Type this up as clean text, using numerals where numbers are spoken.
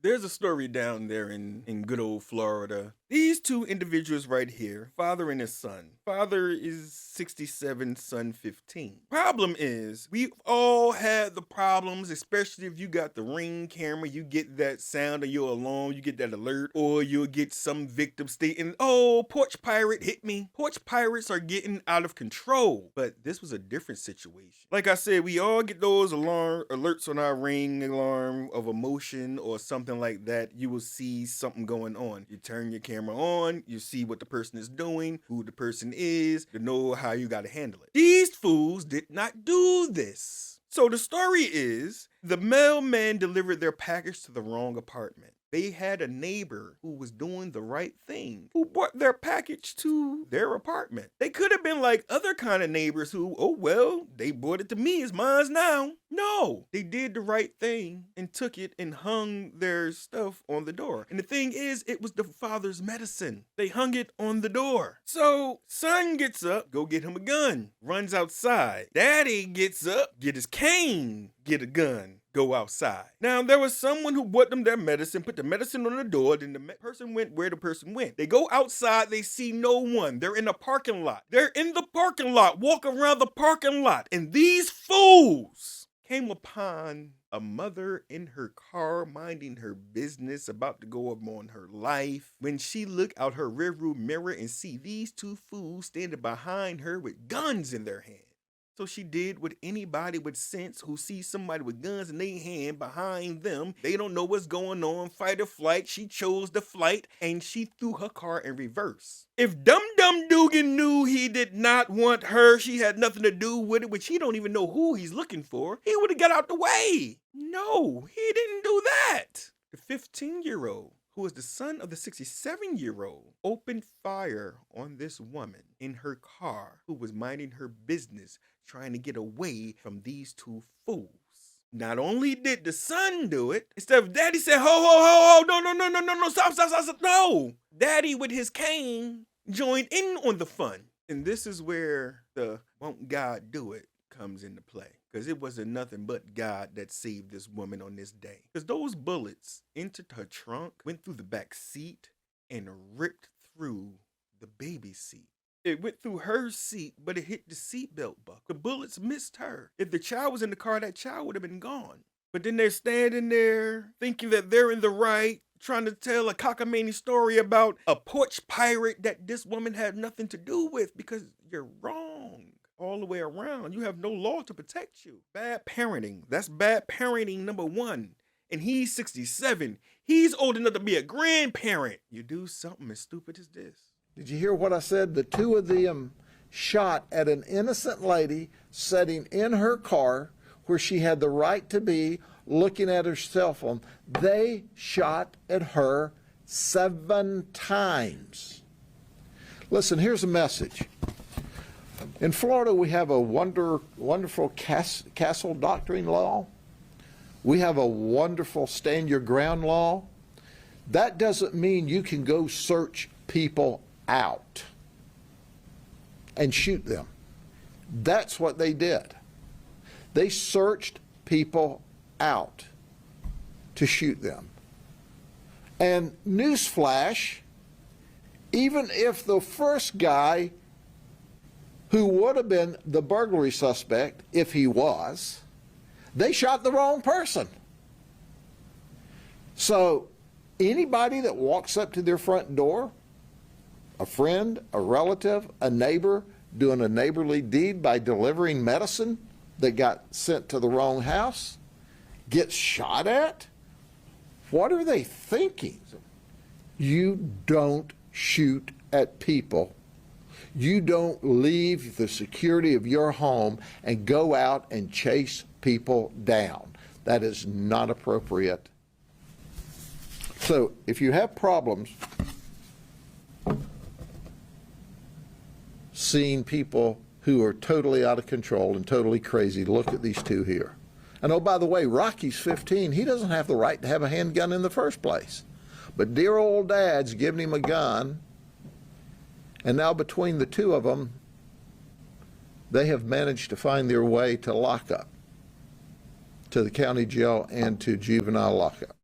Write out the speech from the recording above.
There's a story down there in good old Florida. These two individuals right here, father and his son. Father is 67, son 15. Problem is, we've all had the problems, especially if you got the Ring camera, you get that sound of your alarm, you get that alert, or you'll get some victim stating, oh, porch pirate hit me. Porch pirates are getting out of control. But this was a different situation. Like I said, we all get those alerts on our Ring alarm of a motion or something like that. You will see something going on. You turn your camera on, you see what the person is doing, who the person is, to know how you got to handle it. These fools did not do this. So the story is, the mailman delivered their package to the wrong apartment. They had a neighbor who was doing the right thing, who brought their package to their apartment. They could have been like other kind of neighbors who, oh well, they brought it to me, it's mine now. No, they did the right thing and took it and hung their stuff on the door. And the thing is, it was the father's medicine. They hung it on the door. So son gets up, go get him a gun, runs outside. Daddy gets up, get his cane, get a gun, go outside. Now, there was someone who brought them their medicine, put the medicine on the door, then the person went where the person went. They go outside, they see no one. They're in the parking lot. They're in the parking lot, walk around the parking lot, and these fools came upon a mother in her car minding her business, about to go up on her life, when she looked out her rearview mirror and see these two fools standing behind her with guns in their hands. So she did what anybody with sense who sees somebody with guns in their hand behind them, they don't know what's going on, fight or flight. She chose the flight and she threw her car in reverse. If Dum Dum Dugan knew he did not want her, she had nothing to do with it, which he don't even know who he's looking for, he would have got out the way. No, he didn't do that. The 15-year-old, who was the son of the 67-year-old, opened fire on this woman in her car who was minding her business, trying to get away from these two fools. Not only did the son do it, instead of daddy said, ho, ho, ho, no, stop, no. Daddy with his cane joined in on the fun. And this is where the won't God do it comes into play. Because it wasn't nothing but God that saved this woman on this day. Because those bullets entered her trunk, went through the back seat, and ripped through the baby seat. It went through her seat, but it hit the seatbelt buckle. The bullets missed her. If the child was in the car, that child would have been gone. But then they're standing there, thinking that they're in the right, trying to tell a cockamamie story about a porch pirate that this woman had nothing to do with, because you're wrong. All the way around, you have no law to protect you. Bad parenting. That's bad parenting number one. And he's 67. He's old enough to be a grandparent. You do something as stupid as this. Did you hear what I said? The two of them shot at an innocent lady sitting in her car where she had the right to be, looking at her cell phone. They shot at her 7 times. Listen, here's a message. In Florida, we have a wonderful castle doctrine law. We have a wonderful stand your ground law. That doesn't mean you can go search people out and shoot them. That's what they did. They searched people out to shoot them. And newsflash, even if the first guy who would have been the burglary suspect, if he was, they shot the wrong person. So anybody that walks up to their front door, a friend, a relative, a neighbor, doing a neighborly deed by delivering medicine that got sent to the wrong house, gets shot at, what are they thinking? You don't shoot at people. You don't leave the security of your home and go out and chase people down. That is not appropriate. So if you have problems seeing people who are totally out of control and totally crazy, look at these two here. And oh, by the way, Rocky's 15. He doesn't have the right to have a handgun in the first place. But dear old dad's giving him a gun. And now between the two of them, they have managed to find their way to lockup, to the county jail and to juvenile lockup.